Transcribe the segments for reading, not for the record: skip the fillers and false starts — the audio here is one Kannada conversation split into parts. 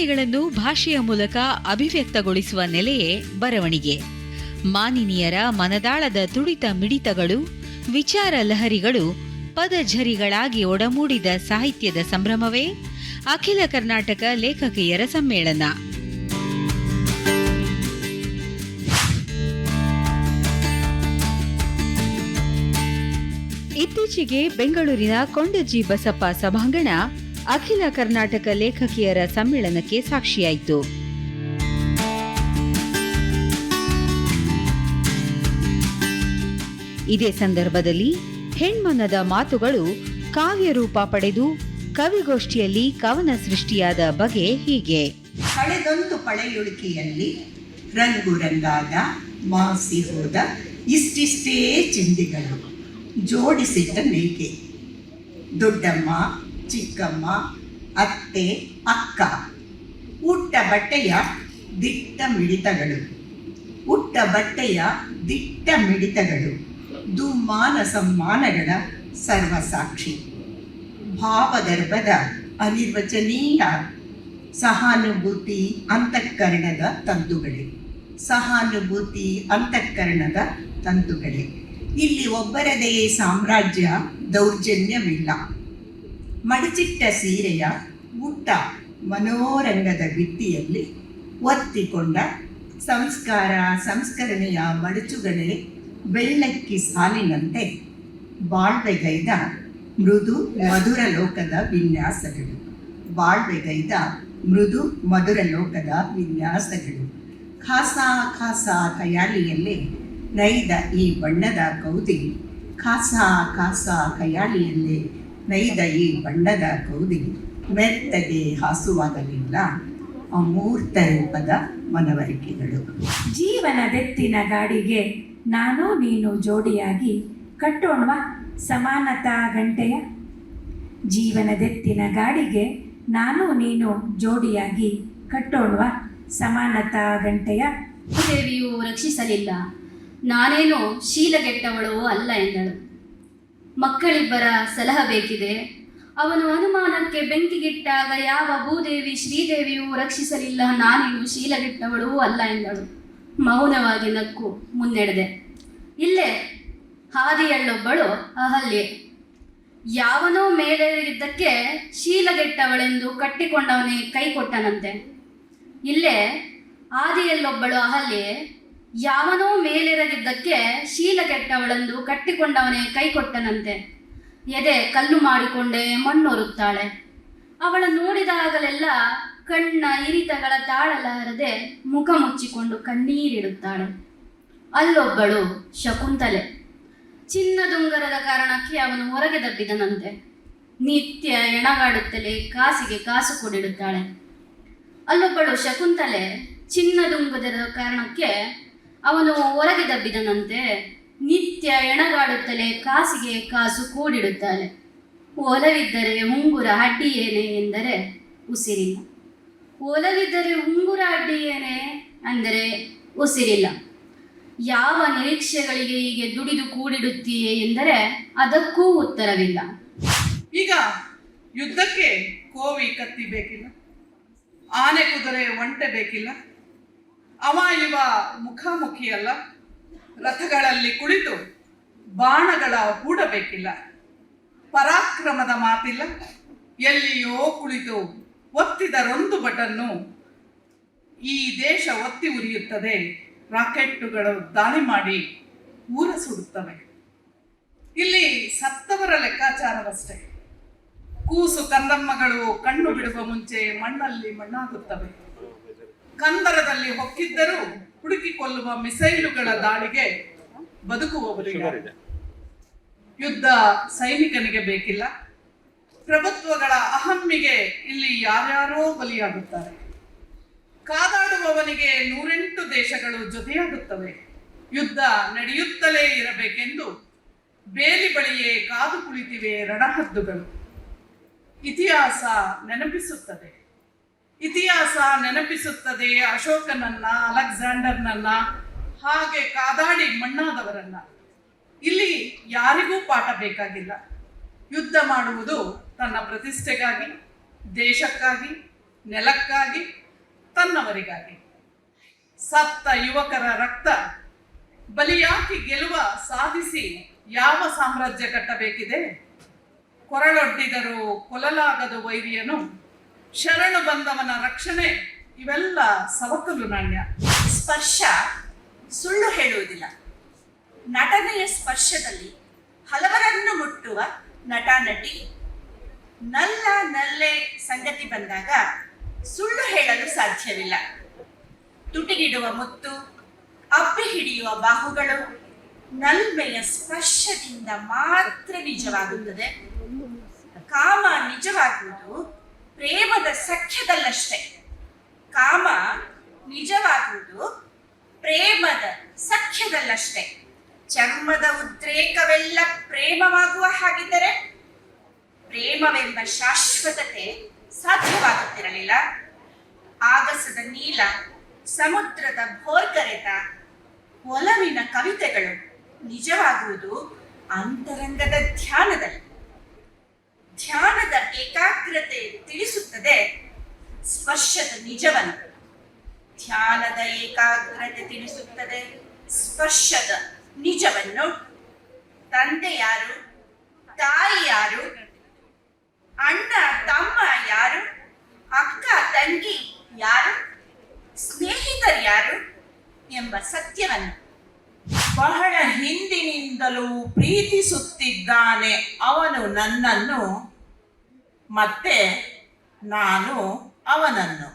ಭಾವನೆಗಳನ್ನು ಭಾಷೆಯ ಮೂಲಕ ಅಭಿವ್ಯಕ್ತಗೊಳಿಸುವ ನೆಲೆಯೇ ಬರವಣಿಗೆ. ಮಾನಿನಿಯರ ಮನದಾಳದ ತುಡಿತ ಮಿಡಿತಗಳು, ವಿಚಾರ ಲಹರಿಗಳು ಪದಝರಿಗಳಾಗಿ ಒಡಮೂಡಿದ ಸಾಹಿತ್ಯದ ಸಂಭ್ರಮವೇ ಅಖಿಲ ಕರ್ನಾಟಕ ಲೇಖಕಿಯರ ಸಮ್ಮೇಳನ. ಇತ್ತೀಚೆಗೆ ಬೆಂಗಳೂರಿನ ಕೊಂಡಜ್ಜಿ ಬಸಪ್ಪ ಸಭಾಂಗಣ ಅಖಿಲ ಕರ್ನಾಟಕ ಲೇಖಕಿಯರ ಸಮ್ಮೇಳನಕ್ಕೆ ಸಾಕ್ಷಿಯಾಯಿತು. ಇದೇ ಸಂದರ್ಭದಲ್ಲಿ ಹೆಣ್ಮನದ ಮಾತುಗಳು ಕಾವ್ಯರೂಪ ಪಡೆದು ಕವಿಗೋಷ್ಠಿಯಲ್ಲಿ ಕವನ ಸೃಷ್ಟಿಯಾದ ಬಗೆ ಹೀಗೆ. ಕಳೆದೊಂದು ಪಳೆಯುಳಿಕೆಯಲ್ಲಿ ರಂಗು ರಂಗಾದ ಮಾಸಿ ಹೋದ ಇಷ್ಟಿಷ್ಟೇ ಚಿಂದಿಗಳು ಜೋಡಿಸಿಟ್ಟ ನೇಕೆ. ದೊಡ್ಡಮ್ಮ, ಚಿಕ್ಕಮ್ಮ, ಅತ್ತೆ, ಅಕ್ಕ, ಉಟ್ಟ ಬಟ್ಟೆಯ ದಿಟ್ಟ ಮಿಡಿತಗಳು, ಉಟ್ಟ ಬಟ್ಟೆಯ ದಿಟ್ಟ ಮಿಡಿತಗಳು, ದುಮ್ಮಾನ ಸಮ್ಮಾನಗಳ ಸರ್ವಸಾಕ್ಷಿ, ಭಾವಗರ್ಭದ ಅನಿರ್ವಚನೀಯ ಸಹಾನುಭೂತಿ ಅಂತಃಕರಣದ ತಂತುಗಳೇ, ಸಹಾನುಭೂತಿ ಅಂತಃಕರಣದ ತಂತುಗಳೇ. ಇಲ್ಲಿ ಒಬ್ಬರದೇ ಸಾಮ್ರಾಜ್ಯ ದೌರ್ಜನ್ಯವಿಲ್ಲ. ಮಡಚಿಟ್ಟ ಸೀರೆಯ ಊಟ ಮನೋರಂಗದ ಭಿತ್ತಿಯಲ್ಲಿ ಒತ್ತಿಕೊಂಡ ಸಂಸ್ಕಾರ ಸಂಸ್ಕರಣೆಯ ಮಡಚುಗಳೇ ಬೆಳ್ಳಕ್ಕಿ ಸಾಲಿನಂತೆ ಬಾಳ್ವೆಗೈದ ಮೃದು ಮಧುರ ಲೋಕದ ವಿನ್ಯಾಸಗಳು, ಬಾಳ್ವೆಗೈದ ಮೃದು ಮಧುರ ಲೋಕದ ವಿನ್ಯಾಸಗಳು. ಖಾಸ ಖಾಸ ಖಯಾಲಿಯಲ್ಲೇ ನೈದ ಈ ಬಣ್ಣದ ಕೌದಿ, ಖಾಸ ಖಾಸ ಖಯಾಲಿಯಲ್ಲೇ ನೈದ ಈ ಬಣ್ಣದ ಕೌದಿ ಮೆತ್ತಗೆ ಹಾಸುವಾಗಲಿಲ್ಲ ಅಮೂರ್ತ ರೂಪದ ಮನವರಿಕೆಗಳು. ಜೀವನದೆತ್ತಿನ ಗಾಡಿಗೆ ನಾನು ನೀನು ಜೋಡಿಯಾಗಿ ಕಟ್ಟೋಣವಾ ಸಮಾನತಾ ಗಂಟೆಯ. ಜೀವನದೆತ್ತಿನ ಗಾಡಿಗೆ ನಾನು ನೀನು ಜೋಡಿಯಾಗಿ ಕಟ್ಟೋಣವಾ ಸಮಾನತಾ ಗಂಟೆಯ. ದೇವಿಯು ರಕ್ಷಿಸಲಿಲ್ಲ, ನಾನೇನು ಶೀಲಗೆಟ್ಟವಳೋ ಅಲ್ಲ ಎಂದಳು. ಮಕ್ಕಳಿಬ್ಬರ ಸಲಹ ಬೇಕಿದೆ. ಅವನು ಅನುಮಾನಕ್ಕೆ ಬೆಂಕಿಗಿಟ್ಟಾಗ ಯಾವ ಭೂದೇವಿ ಶ್ರೀದೇವಿಯು ರಕ್ಷಿಸಲಿಲ್ಲ, ನಾನೇನು ಶೀಲಗೆಟ್ಟವಳೂ ಅಲ್ಲ ಎಂದಳು. ಮೌನವಾಗಿ ನಕ್ಕು ಮುನ್ನಡೆದೆ. ಇಲ್ಲೇ ಹಾದಿಯಳ್ಳೊಬ್ಬಳು ಅಹಲ್ಯೆ. ಯಾವನೋ ಮೇಲೆರಿಗಿದ್ದಕ್ಕೆ ಶೀಲಗೆಟ್ಟವಳೆಂದು ಕಟ್ಟಿಕೊಂಡವನೇ ಕೈ ಕೊಟ್ಟನಂತೆ. ಇಲ್ಲೇ ಹಾದಿಯಲ್ಲೊಬ್ಬಳು ಅಹಲ್ಯೆ. ಯಾವನೋ ಮೇಲೆರಗಿದ್ದಕ್ಕೆ ಶೀಲಗೆಟ್ಟವಳೆಂದು ಕಟ್ಟಿಕೊಂಡವನೇ ಕೈ ಕೊಟ್ಟನಂತೆ. ಎದೆ ಕಲ್ಲು ಮಾಡಿಕೊಂಡೇ ಮಣ್ಣೊರುತ್ತಾಳೆ. ಅವಳ ನೋಡಿದಾಗಲೆಲ್ಲ ಕಣ್ಣ ಇರಿತಗಳ ತಾಳಲಾರದೆ ಮುಖ ಮುಚ್ಚಿಕೊಂಡು ಕಣ್ಣೀರಿಡುತ್ತಾಳೆ. ಅಲ್ಲೊಬ್ಬಳು ಶಕುಂತಲೆ. ಚಿನ್ನದುಂಗರದ ಕಾರಣಕ್ಕೆ ಅವನು ಹೊರಗೆ ದಬ್ಬಿದನಂತೆ. ನಿತ್ಯ ಎಣಗಾಡುತ್ತಲೇ ಕಾಸಿಗೆ ಕಾಸು ಕೊಡಿಡುತ್ತಾಳೆ. ಅಲ್ಲೊಬ್ಬಳು ಶಕುಂತಲೆ. ಚಿನ್ನದುಂಗದ ಕಾರಣಕ್ಕೆ ಅವನು ಹೊರಗೆ ದಬ್ಬಿದನಂತೆ. ನಿತ್ಯ ಎಣಗಾಡುತ್ತಲೇ ಕಾಸಿಗೆ ಕಾಸು ಕೂಡಿಡುತ್ತಾಳೆ. ಒಲವಿದ್ದರೆ ಉಂಗುರ ಅಡ್ಡಿಯೇನೆ ಎಂದರೆ ಉಸಿರಿಲ್ಲ. ಒಲವಿದ್ದರೆ ಉಂಗುರ ಅಡ್ಡಿಯೇನೆ ಅಂದರೆ ಉಸಿರಿಲ್ಲ. ಯಾವ ನಿರೀಕ್ಷೆಗಳಿಗೆ ಹೀಗೆ ದುಡಿದು ಕೂಡಿಡುತ್ತೀಯೇ ಎಂದರೆ ಅದಕ್ಕೂ ಉತ್ತರವಿಲ್ಲ. ಈಗ ಯುದ್ಧಕ್ಕೆ ಕೋವಿ ಕತ್ತಿ ಬೇಕಿಲ್ಲ, ಆನೆ ಕುದುರೆ ಒಂಟೆ ಬೇಕಿಲ್ಲ, ಅವ ಇವ ಮುಖಾಮುಖಿಯಲ್ಲ, ರಥಗಳಲ್ಲಿ ಕುಳಿತು ಬಾಣಗಳ ಹೂಡಬೇಕಿಲ್ಲ, ಪರಾಕ್ರಮದ ಮಾತಿಲ್ಲ, ಎಲ್ಲಿಯೋ ಕುಳಿತು ಒತ್ತಿದರೊಂದು ಬಟನ್ನು ಈ ದೇಶ ಒತ್ತಿ ಉರಿಯುತ್ತದೆ, ರಾಕೆಟ್ಟುಗಳು ದಾಳಿ ಮಾಡಿ ಊರ ಸುಡುತ್ತವೆ. ಇಲ್ಲಿ ಸತ್ತವರ ಲೆಕ್ಕಾಚಾರವಷ್ಟೇ. ಕೂಸು ಕಂದಮ್ಮಗಳು ಕಣ್ಣು ಬಿಡುವ ಮುಂಚೆ ಮಣ್ಣಲ್ಲಿ ಮಣ್ಣಾಗುತ್ತವೆ. ಕಂದರದಲ್ಲಿ ಹೊಕ್ಕಿದ್ದರೂ ಹುಡುಕಿಕೊಳ್ಳುವ ಮಿಸೈಲುಗಳ ದಾಳಿಗೆ ಬದುಕುವವರು. ಯುದ್ಧ ಸೈನಿಕನಿಗೆ ಬೇಕಿಲ್ಲ. ಪ್ರಭುತ್ವಗಳ ಅಹಮ್ಮಿಗೆ ಇಲ್ಲಿ ಯಾರ್ಯಾರೋ ಬಲಿಯಾಗುತ್ತಾರೆ. ಕಾದಾಡುವವನಿಗೆ 108 ದೇಶಗಳು ಜೊತೆಯಾಗುತ್ತವೆ. ಯುದ್ಧ ನಡೆಯುತ್ತಲೇ ಇರಬೇಕೆಂದು ಬೇಲಿ ಬಳಿಯೇ ಕಾದು ಕುಳಿತಿವೆ ರಣಹದ್ದುಗಳು. ಇತಿಹಾಸ ನೆನಪಿಸುತ್ತದೆ. ಇತಿಹಾಸ ನೆನಪಿಸುತ್ತದೆ ಅಶೋಕನನ್ನ, ಅಲೆಕ್ಸಾಂಡರ್ನನ್ನ, ಹಾಗೆ ಕಾದಾಡಿ ಮಣ್ಣಾದವರನ್ನ. ಇಲ್ಲಿ ಯಾರಿಗೂ ಪಾಠ ಬೇಕಾಗಿಲ್ಲ. ಯುದ್ಧ ಮಾಡುವುದು ತನ್ನ ಪ್ರತಿಷ್ಠೆಗಾಗಿ, ದೇಶಕ್ಕಾಗಿ, ನೆಲಕ್ಕಾಗಿ, ತನ್ನವರಿಗಾಗಿ. ಸತ್ತ ಯುವಕರ ರಕ್ತ ಬಲಿಯಾಕಿ ಗೆಲುವ ಸಾಧಿಸಿ ಯಾವ ಸಾಮ್ರಾಜ್ಯ ಕಟ್ಟಬೇಕಿದೆ? ಕೊರಳೊಡ್ಡಿದರೂ ಕೊಲ್ಲಲಾಗದ ವೈರಿಯನು, ಶರಣು ಬಂದವನ ರಕ್ಷಣೆ, ಇವೆಲ್ಲ ಸವಕಲು ನಾಣ್ಯ. ಸ್ಪರ್ಶ ಸುಳ್ಳು ಹೇಳುವುದಿಲ್ಲ. ನಟನೆಯ ಸ್ಪರ್ಶದಲ್ಲಿ ಹಲವರನ್ನು ಮುಟ್ಟುವ ನಟ ನಟಿ. ನಲ್ಲೆ ಸಂಗತಿ ಬಂದಾಗ ಸುಳ್ಳು ಹೇಳಲು ಸಾಧ್ಯವಿಲ್ಲ. ತುಟಿಗಿಡುವ ಮುತ್ತು, ಅಪ್ಪಿ ಹಿಡಿಯುವ ಬಾಹುಗಳು ನಲ್ಮೆಯ ಸ್ಪರ್ಶದಿಂದ ಮಾತ್ರ ನಿಜವಾಗುತ್ತದೆ. ಕಾಮ ನಿಜವಾಗುವುದು ಪ್ರೇಮದ ಸಖ್ಯದಲ್ಲಷ್ಟೇ. ಕಾಮ ನಿಜವಾಗುವುದು ಪ್ರೇಮದ ಸಖ್ಯದಲ್ಲಷ್ಟೇ. ಚರ್ಮದ ಉದ್ರೇಕವೆಲ್ಲ ಪ್ರೇಮವಾಗುವ ಹಾಗಿದ್ದರೆ ಪ್ರೇಮವೆಂಬ ಶಾಶ್ವತತೆ ಸಾಧ್ಯವಾಗುತ್ತಿರಲಿಲ್ಲ. ಆಗಸದ ನೀಲ, ಸಮುದ್ರದ ಭೋರ್ಗರೆತ, ಒಲವಿನ ಕವಿತೆಗಳು ನಿಜವಾಗುವುದು ಅಂತರಂಗದ ಧ್ಯಾನದಲ್ಲಿ. ಧ್ಯಾನದ ಏಕಾಗ್ರತೆ ತಿಳಿಸುತ್ತದೆ ಸ್ಪರ್ಶದ ನಿಜವನ್ನು. ಧ್ಯಾನದ ಏಕಾಗ್ರತೆ ತಿಳಿಸುತ್ತದೆ ಸ್ಪರ್ಶದ ನಿಜವನ್ನು. ತಂದೆ ಯಾರು, ತಾಯಿ ಯಾರು, ಅಣ್ಣ ತಮ್ಮ ಯಾರು, ಅಕ್ಕ ತಂಗಿ ಯಾರು, ಸ್ನೇಹಿತರು ಯಾರು ಎಂಬ ಸತ್ಯವನ್ನು ಬಹಳ ಹಿಂದಿನಿಂದಲೂ ಪ್ರೀತಿಸುತ್ತಿದ್ದಾನೆ ಅವನು ನನ್ನನ್ನು, ಮತ್ತೆ ನಾನು ಅವನನ್ನು.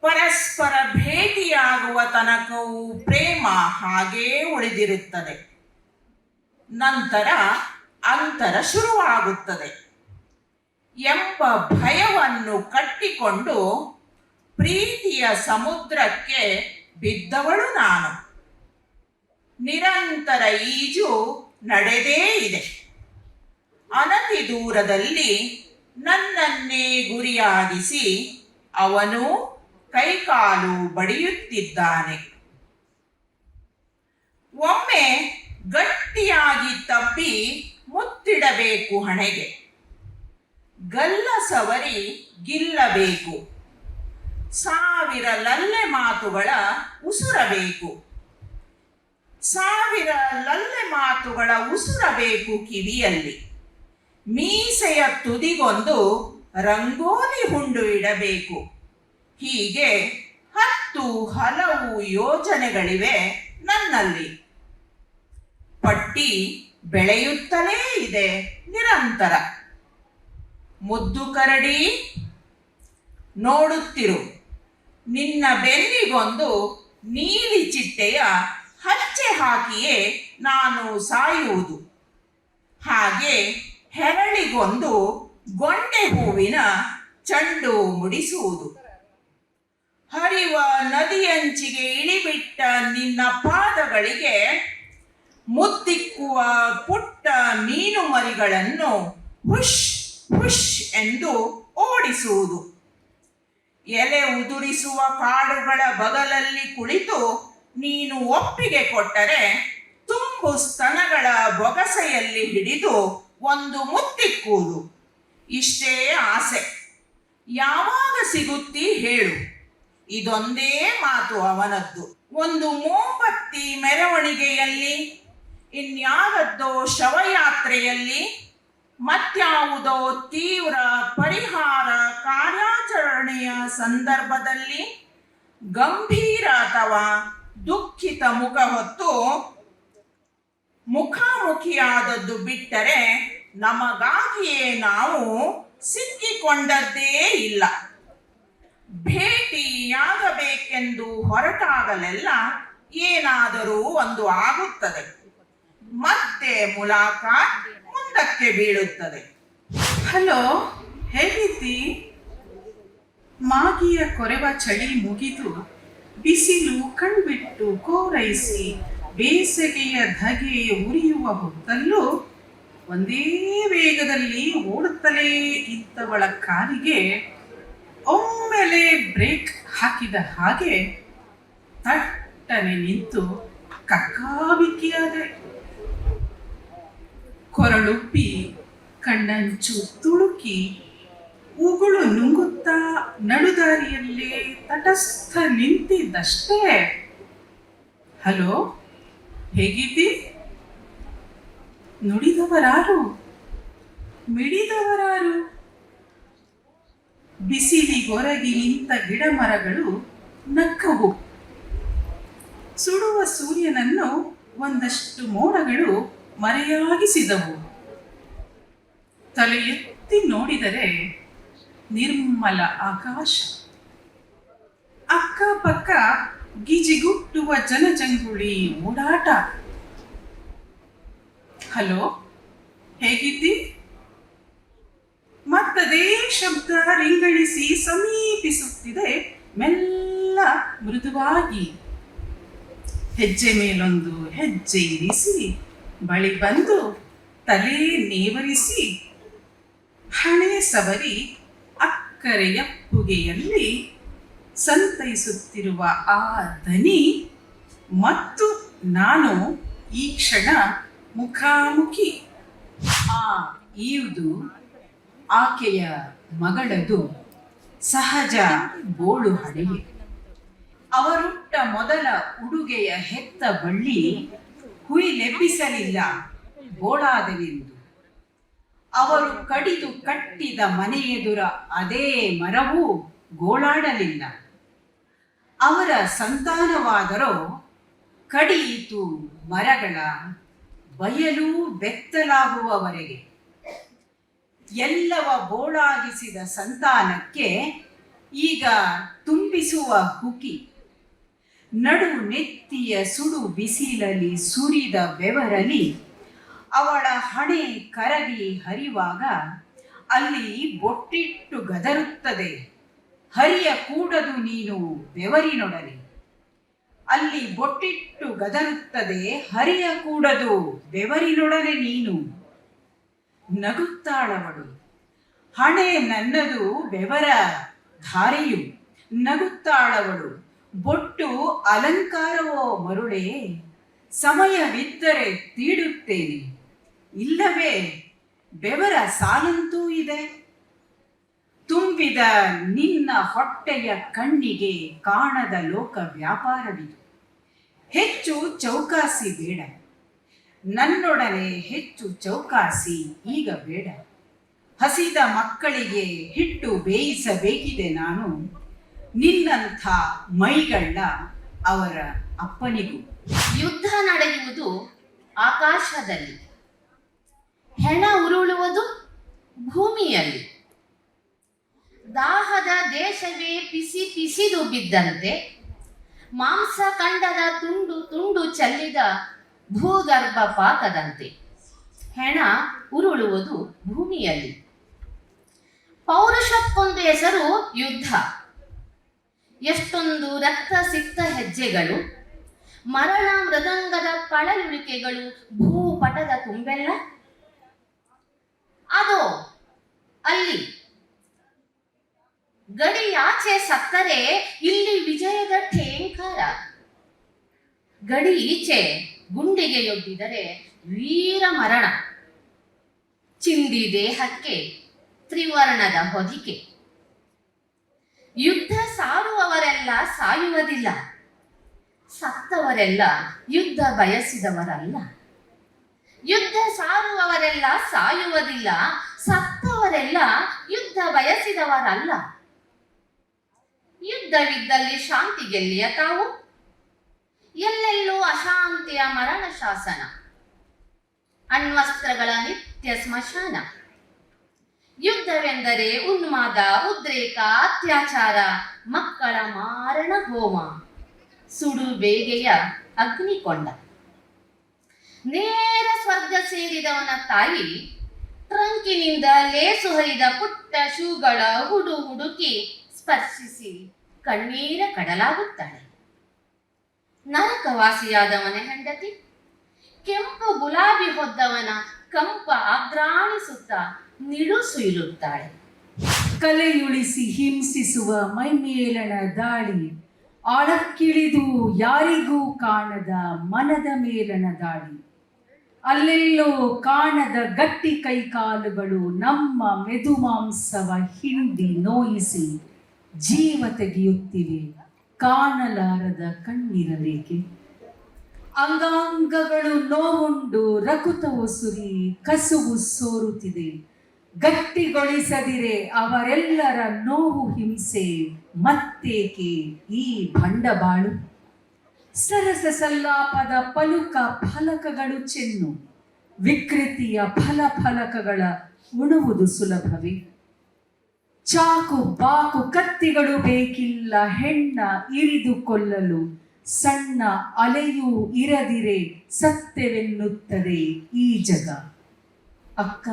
ಪರಸ್ಪರ ಭೇಟಿಯಾಗುವ ತನಕವೂ ಪ್ರೇಮ ಹಾಗೇ ಉಳಿದಿರುತ್ತದೆ. ನಂತರ ಅಂತರ ಶುರುವಾಗುತ್ತದೆ ಎಂಬ ಭಯವನ್ನು ಕಟ್ಟಿಕೊಂಡು ಪ್ರೀತಿಯ ಸಮುದ್ರಕ್ಕೆ ಬಿದ್ದವಳು ನಾನು. ನಿರಂತರ ಈಜು ನಡೆದೇ ಇದೆ. ಅನತಿ ದೂರದಲ್ಲಿ ನನ್ನನ್ನೇ ಗುರಿಯಾಗಿಸಿ ಅವನು ಕೈಕಾಲು ಬಡಿಯುತ್ತಿದ್ದಾನೆ. ಒಮ್ಮೆ ಗಟ್ಟಿಯಾಗಿ ತಬ್ಬಿ ಮುತ್ತಿಡಬೇಕು ಹಣೆಗೆ. ಗಲ್ಲ ಸವರಿ ಗಿಲ್ಲಬೇಕು. ಸಾವಿರ ಲಲ್ಲೆ ಮಾತುಗಳ ಉಸುರಬೇಕು. ಸಾವಿರ ಲಲ್ಲೆ ಮಾತುಗಳ ಉಸುರಬೇಕು ಕಿವಿಯಲ್ಲಿ. ಮೀಸೆಯ ತುದಿಗೊಂದು ರಂಗೋಲಿ ಹುಂಡು ಇಡಬೇಕು. ಹೀಗೆ 10 ಹಲವು ಯೋಚನೆಗಳಿವೆ ನನ್ನಲ್ಲಿ. ಪಟ್ಟಿ ಬೆಳೆಯುತ್ತಲೇ ಇದೆ ನಿರಂತರ. ಮುದ್ದು ಕರಡಿ, ನೋಡುತ್ತಿರು. ನಿನ್ನ ಬೆನ್ನಿಗೊಂದು ನೀಲಿ ಚಿಟ್ಟೆಯ ಹಚ್ಚೆ ಹಾಕಿಯೇ ನಾನು ಸಾಯುವುದು. ಹಾಗೆ ಹೆರಳಿಗೊಂದು ಗೊಂಡೆ ಹೂವಿನ ಚೆಂಡು ಮುಡಿಸುವುದು. ಹರಿವ ನದಿಯಂಚಿಗೆ ಇಳಿಬಿಟ್ಟ ನಿನ್ನ ಪಾದಗಳಿಗೆ ಮುತ್ತಿಕ್ಕುವ ಪುಟ್ಟ ಮೀನು ಮರಿಗಳನ್ನು ಹುಷ್ ಹುಷ್ ಎಂದು ಓಡಿಸುವುದು. ಎಲೆ ಉದುರಿಸುವ ಕಾಡುಗಳ ಬಗಲಲ್ಲಿ ಕುಳಿತು ನೀನು ಒಪ್ಪಿಗೆ ಕೊಟ್ಟರೆ ತುಂಬು ಸ್ತನಗಳ ಬೊಗಸೆಯಲ್ಲಿ ಹಿಡಿದು ಒಂದು ಮುತ್ತಿಕ್ಕುವುದು. ಇಷ್ಟೇ ಆಸೆ. ಯಾವಾಗ ಸಿಗುತ್ತಿ ಹೇಳು. ಇದೊಂದೇ ಮಾತು ಅವನದ್ದು. ಒಂದು ಮೋಂಬತ್ತಿ ಮೆರವಣಿಗೆಯಲ್ಲಿ, ಇನ್ಯಾವುದೋ ಶವಯಾತ್ರೆಯಲ್ಲಿ, ಮತ್ಯಾವುದೋ ತೀವ್ರ ಪರಿಹಾರ ಕಾರ್ಯಾಚರಣೆಯ ಸಂದರ್ಭದಲ್ಲಿ ಗಂಭೀರ ಅಥವಾ ದುಃಖಿತ ಮುಖ ಹೊತ್ತು ಮುಖಾಮುಖಿಯಾದದ್ದು ಬಿಟ್ಟರೆ ನಮಗಾಗಿಯೇ ನಾವು ಸಿಕ್ಕಿಕೊಂಡದ್ದೇ ಇಲ್ಲ. ಭೇಟಿಯಾಗಬೇಕೆಂದು ಹೊರಟಾಗಲೆಲ್ಲ ಏನಾದರೂ ಒಂದು ಆಗುತ್ತದೆ. ಮತ್ತೆ ಮುಲಾಕಾತ್ ಮುಂದಕ್ಕೆ ಬೀಳುತ್ತದೆ. ಹಲೋ, ಹೇಗಿದ್ದಿ? ಮಾಗಿಯ ಕೊರೆವ ಚಳಿ ಮುಗಿದು ಬಿಸಿಲು ಕಣ್ಬಿಟ್ಟು ಕೋರೈಸಿ ಬೇಸಗೆಯ ಧಗೆ ಉರಿಯುವ ಹೊತ್ತಲ್ಲೂ ಒಂದೇ ವೇಗದಲ್ಲಿ ಓಡುತ್ತಲೇ ಇದ್ದವಳ ಕಾರಿಗೆ ಒಮ್ಮೆಲೆ ಬ್ರೇಕ್ ಹಾಕಿದ ಹಾಗೆ ತಟ್ಟನೆ ನಿಂತು ಕಕ್ಕಾಬಿಕ್ಕಿಯಾದೆ. ಕೊರಳುಪ್ಪಿ, ಕಣ್ಣಂಚು ತುಳುಕಿ, ಉಗುಳು ನುಂಗುತ್ತಾ ನಡುದಾರಿಯಲ್ಲಿ ತಟಸ್ಥ ನಿಂತಿದ್ದಷ್ಟೇ. ಹಲೋ, ಹೇಗಿದ್ದಿ? ನುಡಿದವರಾರು, ಮಿಡಿದವರಾರು? ಬಿಸಿಲಿಗೊರಗಿ ನಿಂತ ಗಿಡ ಮರಗಳು ನಕ್ಕವು. ಸುಡುವ ಸೂರ್ಯನನ್ನು ಒಂದಷ್ಟು ಮೋಡಗಳು ಮರೆಯಾಗಿಸಿದವು. ತಲೆ ಎತ್ತಿ ನೋಡಿದರೆ ನಿರ್ಮಲ ಆಕಾಶ. ಅಕ್ಕಪಕ್ಕ ಗಿಜಿಗುಟ್ಟುವ ಜನಜಂಗುಳಿ ಓಡಾಟ. ಹಲೋ, ಹೇಗಿದ್ದಿ? ಮತ್ತದೇ ಶಬ್ದ ರಿಂಗಳಿಸಿ ಸಮೀಪಿಸುತ್ತಿದೆ, ಮೆಲ್ಲ ಮೃದುವಾಗಿ. ಹೆಜ್ಜೆ ಮೇಲೊಂದು ಹೆಜ್ಜೆ ಇರಿಸಿ ಬಳಿ ಬಂದು ತಲೆ ನೇವರಿಸಿ ಹಣೆ ಸವರಿ ಅಕ್ಕರೆಯಪ್ಪುಗೆಯಲ್ಲಿ ಸಂತೈಸುತ್ತಿರುವ ಆ ದನಿ ಮತ್ತು ನಾನು ಈ ಕ್ಷಣ ಮುಖಾಮುಖಿ. ಆ ಈವುದು ಆಕೆಯ ಮಗಳದು ಸಹಜ ಬೋಳು ಹಣೆಯೇ. ಅವರುಟ್ಟ ಮೊದಲ ಉಡುಗೆಯ ಹೆತ್ತ ಬಳ್ಳಿ ಹುಯಿಲೆಬ್ಬಿಸಲಿಲ್ಲ ಬೋಳಾದವೆಂದು. ಅವರು ಕಡಿದು ಕಟ್ಟಿದ ಮನೆಯೆದುರ ಅದೇ ಮರವೂ ಗೋಳಾಡಲಿಲ್ಲ. ಅವರ ಸಂತಾನವಾದರೋ ಕಡಿಯಿತು ಮರಗಳ ಬಯಲು ಬೆತ್ತಲಾಗುವವರೆಗೆ. ಎಲ್ಲವ ಬೋಳಾಗಿಸಿದ ಸಂತಾನಕ್ಕೆ ಈಗ ತುಂಬಿಸುವ ಹುಕಿ. ನಡು ನೆತ್ತಿಯ ಸುಡು ಬಿಸಿಲಲ್ಲಿ ಸುರಿದ ಬೆವರಲಿ ಅವಳ ಹಣೆ ಕರಗಿ ಹರಿವಾಗ ಅಲ್ಲಿ ಬೊಟ್ಟಿಟ್ಟು ಗದರುತ್ತದೆ. ಹರಿಯ ಕೂಡದು ನೀನು ಬೆವರಿನೊಡನೆ. ಅಲ್ಲಿ ಬೊಟ್ಟಿಟ್ಟು ಗದರುತ್ತದೆ, ಹರಿಯ ಕೂಡದು ಬೆವರಿನೊಡನೆ ನೀನು. ನಗುತ್ತಾಳವಳು, ಹಣೆ ನನ್ನದು ಬೆವರ ಧಾರೆಯು. ನಗುತ್ತಾಳವಳು, ಬೊಟ್ಟು ಅಲಂಕಾರವೋ ಮರುಳೇ. ಸಮಯವಿದ್ದರೆ ತೀಡುತ್ತೇನೆ, ಇಲ್ಲವೇ ಬೆವರ ಸಾಲಂತೂ ಇದೆ. ತುಂಬಿದ ನಿನ್ನ ಹೊಟ್ಟೆಯ ಕಣ್ಣಿಗೆ ಕಾಣದ ಲೋಕ ವ್ಯಾಪಾರವಿದು. ಹೆಚ್ಚು ಚೌಕಾಸಿ ಬೇಡ, ನನ್ನೊಡನೆ ಹೆಚ್ಚು ಚೌಕಾಸಿ ಈಗ ಬೇಡ. ಹಸಿದ ಮಕ್ಕಳಿಗೆ ಹಿಟ್ಟು ಬೇಯಿಸಬೇಕಿದೆ ನಾನು, ನಿನ್ನಂಥ ಮೈಗಳ್ಳ ಅವರ ಅಪ್ಪನಿಗೂ. ಯುದ್ಧ ನಡೆಯುವುದು ಆಕಾಶದಲ್ಲಿ, ಹೆಣ ಉರುಳುವುದು ಭೂಮಿಯಲ್ಲಿ. ದಾಹದ ದೇಶವೇ ಪಿಸಿ ಪಿಸಿದು ಬಿದ್ದಂತೆ ಮಾಂಸ ಕಂಡದ ತುಂಡು ತುಂಡು ಚೆಲ್ಲಿದ ಭೂಗರ್ಭ ಪಾಕದಂತೆ ಹೆಣ ಉರುಳುವುದು ಭೂಮಿಯಲ್ಲಿ. ಪೌರುಷಕ್ಕೊಂದು ಹೆಸರು ಯುದ್ಧ. ಎಷ್ಟೊಂದು ರಕ್ತ ಸಿಕ್ತ ಹೆಜ್ಜೆಗಳು, ಮರಣ ಮೃದಂಗದ ಕಳಲುಳಿಕೆಗಳು ಭೂಪಟದ ತುಂಬೆಲ್ಲ. ಅದೋ ಅಲ್ಲಿ ಗಡಿಯಾಚೆ ಸತ್ತರೆ ಇಲ್ಲಿ ವಿಜಯದ ಠೇಂಕಾರ. ಗಡಿ ಈಚೆ ಗುಂಡಿಗೆಯೊಡ್ಡಿದರೆ ವೀರ ಮರಣ. ಚಿಂದಿ ದೇಹಕ್ಕೆ ತ್ರಿವರ್ಣದ ಹೊದಿಕೆ. ಯುದ್ಧ ಸಾರುವವರೆಲ್ಲ ಸಾಯುವುದಿಲ್ಲ, ಸತ್ತವರೆಲ್ಲ ಯುದ್ಧ ಬಯಸಿದವರಲ್ಲ. ಯುದ್ಧ ಸಾರುವವರೆಲ್ಲ ಸಾಯುವುದಿಲ್ಲ, ಸತ್ತವರೆಲ್ಲ ಯುದ್ಧ ಬಯಸಿದವರಲ್ಲ. ಯುದ್ಧವಿದ್ದಲ್ಲಿ ಶಾಂತಿಗೆಲ್ಲಿಯ ತಾವು? ಎಲ್ಲೆಲ್ಲೂ ಅಶಾಂತಿಯ ಮರಣ ಶಾಸನ, ಅಣ್ವಸ್ತ್ರಗಳ ನಿತ್ಯ ಸ್ಮಶಾನ. ಯುದ್ಧವೆಂದರೆ ಉನ್ಮಾದ, ಉದ್ರೇಕ, ಅತ್ಯಾಚಾರ, ಮಕ್ಕಳ ಮಾರಣ ಹೋಮ, ಸುಡು ಬೇಗೆಯ ಅಗ್ನಿಕೊಂಡ. ನೇರ ಸ್ವರ್ಗ ಸೇರಿದವನ ತಾಯಿ ಟ್ರಂಕಿನಿಂದ ಲೇಸು ಹರಿದ ಪುಟ್ಟ ಶೂಗಳ ಹುಡುಕಿ ಸ್ಪರ್ಶಿಸಿ ಕಣ್ಣೀರ ಕಡಲಾಗುತ್ತಾಳೆ. ನರಕವಾಸಿಯಾದವನ ಹೆಂಡತಿ ಕೆಂಪು ಗುಲಾಬಿ ಹೊದ್ದವನ ಕಂಪ ಆಗ್ರಾಣಿಸುತ್ತಾ ನಿಡುಸುಯಿಲುತ್ತಾಳೆ. ಕಲೆಯುಳಿಸಿ ಹಿಂಸಿಸುವ ಮೈಮೇಲಣ ದಾಳಿ, ಆಳಕ್ಕಿಳಿದು ಯಾರಿಗೂ ಕಾಣದ ಮನದ ಮೇಲಣ ದಾಳಿ. ಅಲ್ಲೆಲ್ಲೋ ಕಾಣದ ಗಟ್ಟಿ ಕೈಕಾಲುಗಳು ನಮ್ಮ ಮೆದುಮಾಂಸವ ಹಿಂಡಿ ನೋಯಿಸಿ ಜೀವ ತೆಗೆಯುತ್ತಿವೆ ಕಾಣಲಾರದ ಕಣ್ಣಿರಬೇಕೆ. ಅಂಗಾಂಗಗಳು ನೋವುಂಡು ರಕುತವು ಸುರಿ ಕಸುವು ಸೋರುತ್ತಿದೆ. ಗಟ್ಟಿಗೊಳಿಸದಿರೆ ಅವರೆಲ್ಲರ ನೋವು ಹಿಂಸೆ ಮತ್ತೇಕೆ ಈ ಬಂಡಬಾಳು. ಸರಸ ಸಲ್ಲಾಪದ ಪಲುಕ ಫಲಕಗಳು ಚೆನ್ನು. ವಿಕೃತಿಯ ಫಲಕಗಳ ಉಣುವುದು ಸುಲಭವೇ. ಚಾಕು ಬಾಕು ಕತ್ತಿಗಳು ಬೇಕಿಲ್ಲ ಹೆಣ್ಣ ಇರಿದು ಕೊಲ್ಲಲು. ಸಣ್ಣ ಅಲೆಯೂ ಇರದಿರೆ ಸತ್ಯವೆನ್ನುತ್ತದೆ ಈ ಜಗ. ಅಕ್ಕ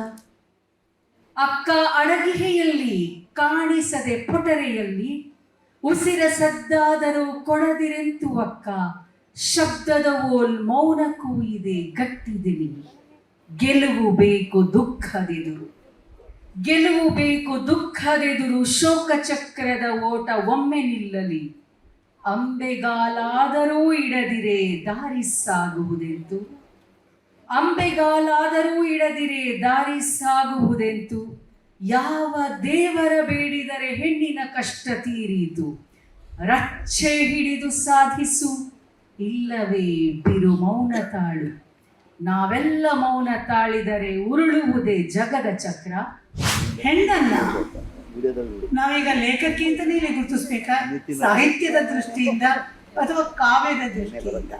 ಅಕ್ಕ ಅಡಗಿಹೆಯಲ್ಲಿ ಕಾಣಿಸದೆ ಪೊಟರೆಯಲ್ಲಿ. ಉಸಿರ ಸದ್ದಾದರೂ ಕೊಡದಿರೆಂತು ಅಕ್ಕ. ಶಬ್ದದ ಓಲ್ ಮೌನಕ್ಕೂ ಇದೆ ಗಟ್ಟಿದಿನಿ. ಗೆಲುವು ಬೇಕು ದುಃಖದೆದುರು. ಗೆಲುವು ಬೇಕು ದುಃಖದೆದುರು. ಶೋಕ ಚಕ್ರದ ಓಟ ಒಮ್ಮೆ ನಿಲ್ಲಲಿ. ಅಂಬೆಗಾಲಾದರೂ ಇಡದಿರೆ ದಾರಿ ಸಾಗುವುದೆಂತು. ಅಂಬೆಗಾಲಾದರೂ ಇಡದಿರೆ ದಾರಿ ಸಾಗುವುದೆಂತು. ಯಾವ ದೇವರ ಬೇಡಿದರೆ ಹೆಣ್ಣಿನ ಕಷ್ಟ ತೀರಿತು. ರಚ್ಚೆ ಹಿಡಿದು ಸಾಧಿಸು ಇಲ್ಲವೇ ಬಿರು ಮೌನ ತಾಳು. ನಾವೆಲ್ಲ ಮೌನ ತಾಳಿದರೆ ಉರುಳುವುದೇ ಜಗದ ಚಕ್ರ. ಹೆಣ್ಣನ್ನ ನಾವೀಗ ಲೇಖಕಿ ಅಂತಲೇ ಗುರುತಿಸ್ಬೇಕಾ, ಸಾಹಿತ್ಯದ ದೃಷ್ಟಿಯಿಂದ ಅಥವಾ ಕಾವ್ಯದ ದೃಷ್ಟಿಯಿಂದ?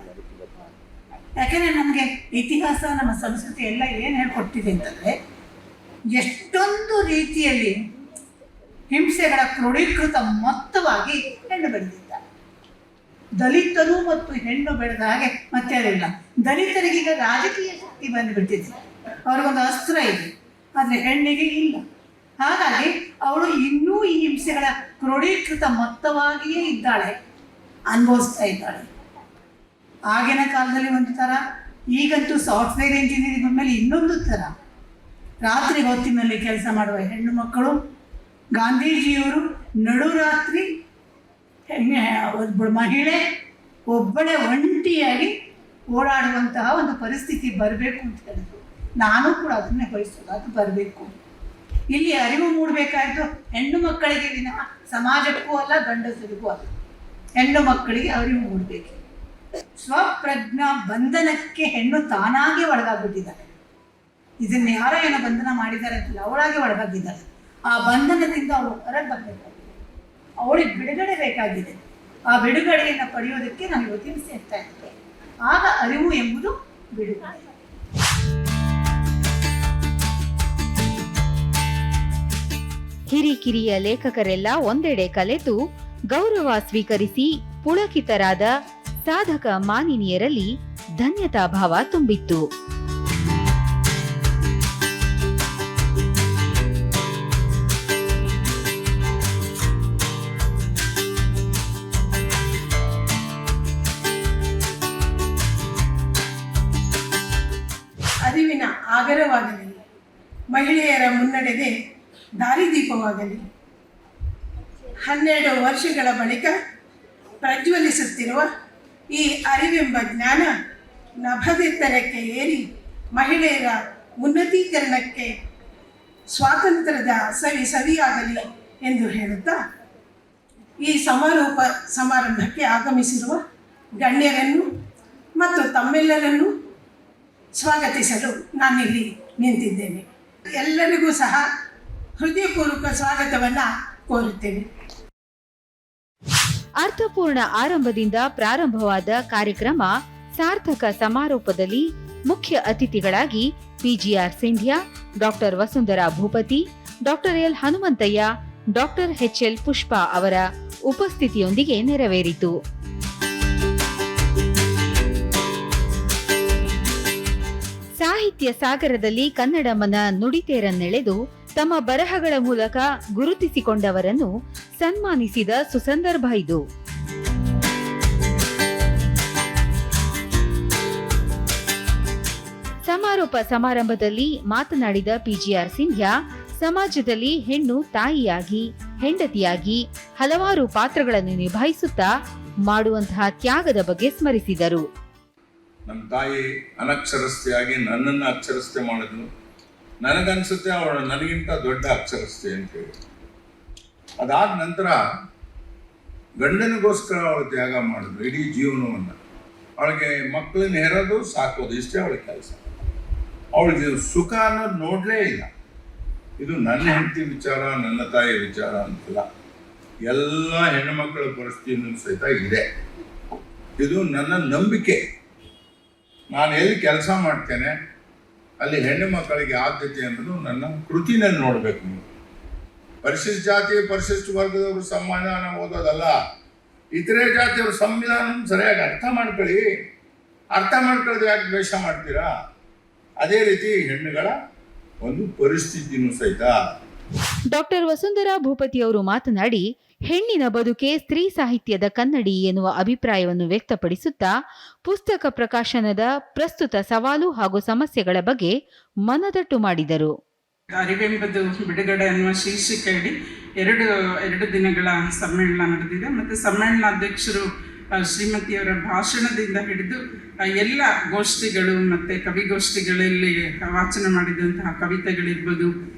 ಯಾಕೆಂದ್ರೆ ನಮಗೆ ಇತಿಹಾಸ ನಮ್ಮ ಸಂಸ್ಕೃತಿ ಎಲ್ಲ ಏನು ಹೇಳ್ಕೊಟ್ಟಿದೆ ಅಂತಂದ್ರೆ, ಎಷ್ಟೊಂದು ರೀತಿಯಲ್ಲಿ ಹಿಂಸೆಗಳ ಕ್ರೋಢೀಕೃತ ಮೊತ್ತವಾಗಿ ಹೆಣ್ಣು ಬೆಳೆದಿದ್ದಾರೆ. ದಲಿತರು ಮತ್ತು ಹೆಣ್ಣು ಬೆಳೆದ ಹಾಗೆ ಮತ್ತೆ ಅದಿಲ್ಲ. ದಲಿತರಿಗೀಗ ರಾಜಕೀಯ ಶಕ್ತಿ ಬಂದುಬಿಟ್ಟಿದೆ, ಅವ್ರಿಗೊಂದು ಅಸ್ತ್ರ ಇದೆ, ಆದರೆ ಹೆಣ್ಣಿಗೆ ಇಲ್ಲ. ಹಾಗಾಗಿ ಅವಳು ಇನ್ನೂ ಈ ಹಿಂಸೆಗಳ ಕ್ರೋಢೀಕೃತ ಮೊತ್ತವಾಗಿಯೇ ಇದ್ದಾಳೆ, ಅನುಭವಿಸ್ತಾ ಇದ್ದಾಳೆ. ಆಗಿನ ಕಾಲದಲ್ಲಿ ಒಂದು ಥರ, ಈಗಂತೂ ಸಾಫ್ಟ್ವೇರ್ ಇಂಜಿನಿಯರಿಂಗ್ ಬಂದಮೇಲೆ ಇನ್ನೊಂದು ಥರ. ರಾತ್ರಿ ಹೊತ್ತಿನಲ್ಲಿ ಕೆಲಸ ಮಾಡುವ ಹೆಣ್ಣು ಮಕ್ಕಳು, ಗಾಂಧೀಜಿಯವರು ನಡುರಾತ್ರಿ ಒಬ್ಬಳು ಮಹಿಳೆ ಒಬ್ಬಳೇ ಒಂಟಿಯಾಗಿ ಓಡಾಡುವಂತಹ ಒಂದು ಪರಿಸ್ಥಿತಿ ಬರಬೇಕು ಅಂತ ಹೇಳಿದ್ರು. ನಾನು ಕೂಡ ಅದನ್ನೇ ಬಯಸೋದು, ಅದು ಬರಬೇಕು. ಇಲ್ಲಿ ಅರಿವು ಮೂಡಬೇಕಾದ್ದು ಹೆಣ್ಣು ಮಕ್ಕಳಿಗೆ ವಿನಃ ಸಮಾಜಕ್ಕೂ ಅಲ್ಲ, ಗಂಡಸರಿಗೂ ಅಲ್ಲ. ಹೆಣ್ಣು ಮಕ್ಕಳಿಗೆ ಅರಿವು ಮೂಡಬೇಕು. ಸ್ವಪ್ರಜ್ಞಾ ಬಂಧನಕ್ಕೆ ಹೆಣ್ಣು ತಾನಾಗಿ ಒಳಗಾಗ್ಬಿಟ್ಟಿದ್ದಾಳೆ. ಇದನ್ನು ಯಾರೋ ಏನೋ ಬಂಧನ ಮಾಡಿದ್ದಾರೆ ಅಂತಲ್ಲ, ಅವಳಾಗೆ ಒಳಗಾಗಿದ್ದಾಳೆ. ಆ ಬಂಧನದಿಂದ ಅವಳು ಹೊರಗೆ ಬರಬೇಕಾಗಿದೆ, ಅವಳಿಗೆ ಬಿಡುಗಡೆ ಬೇಕಾಗಿದೆ. ಆ ಬಿಡುಗಡೆಯನ್ನು ಪಡೆಯೋದಕ್ಕೆ ನಾವು ಇವತ್ತಿನ ಸೇರ್ತಾ ಇದ್ದೇವೆ. ಆಗ ಅರಿವು ಎಂಬುದು ಬಿಡುಗಡೆ. ಹಿರಿಕಿರಿಯ ಲೇಖಕರೆಲ್ಲ ಒಂದೆಡೆ ಕಲೆತು ಗೌರವ ಸ್ವೀಕರಿಸಿ ಪುಳಕಿತರಾದ ಸಾಧಕ ಮಾನಿನಿಯರಲ್ಲಿ ಧನ್ಯತಾ ಭಾವ ತುಂಬಿತ್ತು. ಅರಿವಿನ ಆಗರವಾಗಲಿ, ಮಹಿಳೆಯರ ಮುನ್ನಡೆಗೆ ದಾರಿದೀಪವಾಗಲಿ. 12 ವರ್ಷಗಳ ಬಳಿಕ ಪ್ರಜ್ವಲಿಸುತ್ತಿರುವ ಈ ಅರಿವೆಂಬ ಜ್ಞಾನ ನಭದೆತ್ತರಕ್ಕೆ ಏರಿ ಮಹಿಳೆಯರ ಉನ್ನತೀಕರಣಕ್ಕೆ ಸ್ವಾತಂತ್ರ್ಯದ ಸವಿಯಾಗಲಿ ಎಂದು ಹೇಳುತ್ತಾ, ಈ ಸಮಾರಂಭಕ್ಕೆ ಆಗಮಿಸಿರುವ ಗಣ್ಯರನ್ನು ಮತ್ತು ತಮ್ಮೆಲ್ಲರನ್ನು ಸ್ವಾಗತಿಸಲು ನಾನಿಲ್ಲಿ ನಿಂತಿದ್ದೇನೆ. ಎಲ್ಲರಿಗೂ ಸಹ ಹೃದಯಪೂರ್ವಕ ಸ್ವಾಗತವನ್ನು ಕೋರುತ್ತೇನೆ. ಅರ್ಥಪೂರ್ಣ ಆರಂಭದಿಂದ ಪ್ರಾರಂಭವಾದ ಕಾರ್ಯಕ್ರಮ ಸಾರ್ಥಕ ಸಮಾರೋಪದಲ್ಲಿ ಮುಖ್ಯ ಅತಿಥಿಗಳಾಗಿ PGR Sindhya, doctor Vasundhara Bhupathi, doctor L Hanumanthaiah, doctor HL Pushpa ಅವರ ಉಪಸ್ಥಿತಿಯೊಂದಿಗೆ ನೆರವೇರಿತು. ಸಾಹಿತ್ಯ ಸಾಗರದಲ್ಲಿ ಕನ್ನಡಮ್ಮನ ನುಡಿತೇರನ್ನೆಳೆದು ತಮ್ಮ ಬರಹಗಳ ಮೂಲಕ ಗುರುತಿಸಿಕೊಂಡವರನ್ನು ಸನ್ಮಾನಿಸಿದ ಸುಸಂದರ್ಭ ಇದು. ಸಮಾರೋಪ ಸಮಾರಂಭದಲ್ಲಿ ಮಾತನಾಡಿದ ಪಿಜಿಆರ್ ಸಿಂಧ್ಯಾ, ಸಮಾಜದಲ್ಲಿ ಹೆಣ್ಣು ತಾಯಿಯಾಗಿ, ಹೆಂಡತಿಯಾಗಿ ಹಲವಾರು ಪಾತ್ರಗಳನ್ನು ನಿಭಾಯಿಸುತ್ತಾ ಮಾಡುವಂತಹ ತ್ಯಾಗದ ಬಗ್ಗೆ ಸ್ಮರಿಸಿದರು. ನಮ್ಮ ತಾಯಿ ಅನಕ್ಷರಸ್ಥೆಯಾಗಿ ನನ್ನನ್ನು ಅಕ್ಷರಸ್ಥೆ ಮಾಡಿದ್ಲು. ನನಗನ್ಸುತ್ತೆ ಅವಳು ನನಗಿಂತ ದೊಡ್ಡ ಅಕ್ಷರಸ್ಥೆ ಅಂತೇಳಿ. ಅದಾದ ನಂತರ ಗಂಡನಿಗೋಸ್ಕರ ಅವಳು ತ್ಯಾಗ ಮಾಡಿದ್ಲು ಇಡೀ ಜೀವನವನ್ನು. ಅವಳಿಗೆ ಮಕ್ಕಳನ್ನ ಹೆರೋದು ಸಾಕೋದು ಇಷ್ಟೇ ಅವಳ ಕೆಲಸ. ಅವಳಿಗೆ ಸುಖ ಅನ್ನೋದು ನೋಡಲೇ ಇಲ್ಲ. ಇದು ನನ್ನ ಹೆಂಡತಿ ವಿಚಾರ, ನನ್ನ ತಾಯಿ ವಿಚಾರ ಅಂತಲ್ಲ, ಎಲ್ಲ ಹೆಣ್ಣುಮಕ್ಕಳ ಪರಿಸ್ಥಿತಿನೂ ಸಹಿತ ಇದೆ. ಇದು ನನ್ನ ನಂಬಿಕೆ. ನಾನು ಎಲ್ಲಿ ಕೆಲಸ ಮಾಡ್ತೇನೆ ಅಲ್ಲಿ ಹೆಣ್ಣು ಮಕ್ಕಳಿಗೆ ಆದ್ಯತೆ ಅನ್ನೋದು ನನ್ನ ಕೃತಿನಲ್ಲಿ ನೋಡಬೇಕು. ನೀವು ಪರಿಶಿಷ್ಟ ಜಾತಿ ಪರಿಶಿಷ್ಟ ವರ್ಗದವರು ಸಂವಿಧಾನ ಓದೋದಲ್ಲ, ಇತರೆ ಜಾತಿಯವ್ರ ಸಂವಿಧಾನ ಸರಿಯಾಗಿ ಅರ್ಥ ಮಾಡ್ಕೊಳ್ಳಿ. ಅರ್ಥ ಮಾಡ್ಕೊಳ್ಳೋದು ಯಾಕೆ ದ್ವೇಷ ಮಾಡ್ತೀರಾ? ಅದೇ ರೀತಿ ಹೆಣ್ಣುಗಳ ಒಂದು ಪರಿಸ್ಥಿತಿನೂ ಸಹಿತ. ಡಾಕ್ಟರ್ ವಸುಂಧರಾ ಭೂಪತಿಯವರು ಮಾತನಾಡಿ, ಹೆಣ್ಣಿನ ಬದುಕೆ ಸ್ತ್ರೀ ಸಾಹಿತ್ಯದ ಕನ್ನಡಿ ಎನ್ನುವ ಅಭಿಪ್ರಾಯವನ್ನು ವ್ಯಕ್ತಪಡಿಸುತ್ತಾ ಪುಸ್ತಕ ಪ್ರಕಾಶನದ ಪ್ರಸ್ತುತ ಸವಾಲು ಹಾಗೂ ಸಮಸ್ಯೆಗಳ ಬಗ್ಗೆ ಮನದಟ್ಟು ಮಾಡಿದರು. ಅರಿವೆಂಬುದು ಬಿಡುಗಡೆ ಅನ್ನುವ ಶೀರ್ಷಿಕೆಯಡಿ ಎರಡು ದಿನಗಳ ಸಮ್ಮೇಳನ ನಡೆದಿದೆ. ಮತ್ತು ಸಮ್ಮೇಳನಾಧ್ಯಕ್ಷರು ಶ್ರೀಮತಿಯವರ ಭಾಷಣದಿಂದ ಹಿಡಿದು ಎಲ್ಲ ಗೋಷ್ಠಿಗಳು ಮತ್ತು ಕವಿಗೋಷ್ಠಿಗಳಲ್ಲಿ ವಾಚನ ಮಾಡಿದಂತಹ ಕವಿತೆಗಳಿರ್ಬೋದು,